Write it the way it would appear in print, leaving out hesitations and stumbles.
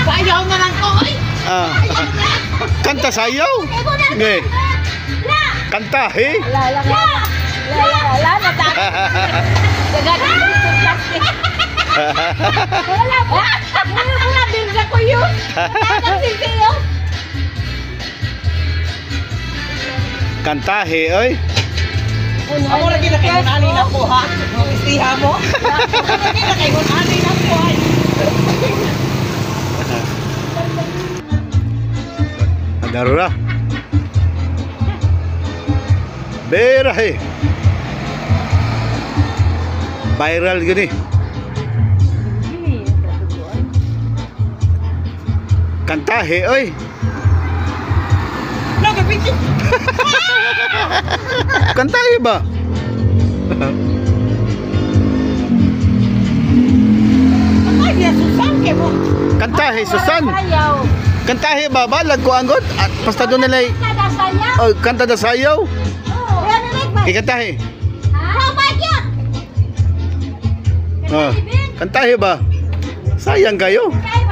Sayaw na lang ko, oy! Kanta sayaw? Nge. Kanta, he? La, natakot. Gagana yung plastic. Wala po. Wala din sa ko yun. Natakot siya. Kanta, he, oy. Ako lagi na kayo nani na po, ha? Istiha mo? Ako lagi na kayo nani na po, ha? Darura. Bera, he. Viral gini. Kanta, he, oy. Nagapiti. Kanta, he ba? Ay, niya, Susan, kayo mo. Kanta, he, Susan. Sayaw. Kanta, he, ba? Balag ko anggot. At basta doon nila, Kada sayaw. oh, kanta na sayaw. Yan na like ba? Ikanta, he. Oh my God! Oh, kanta, he ba? Sayang kayo. Kaya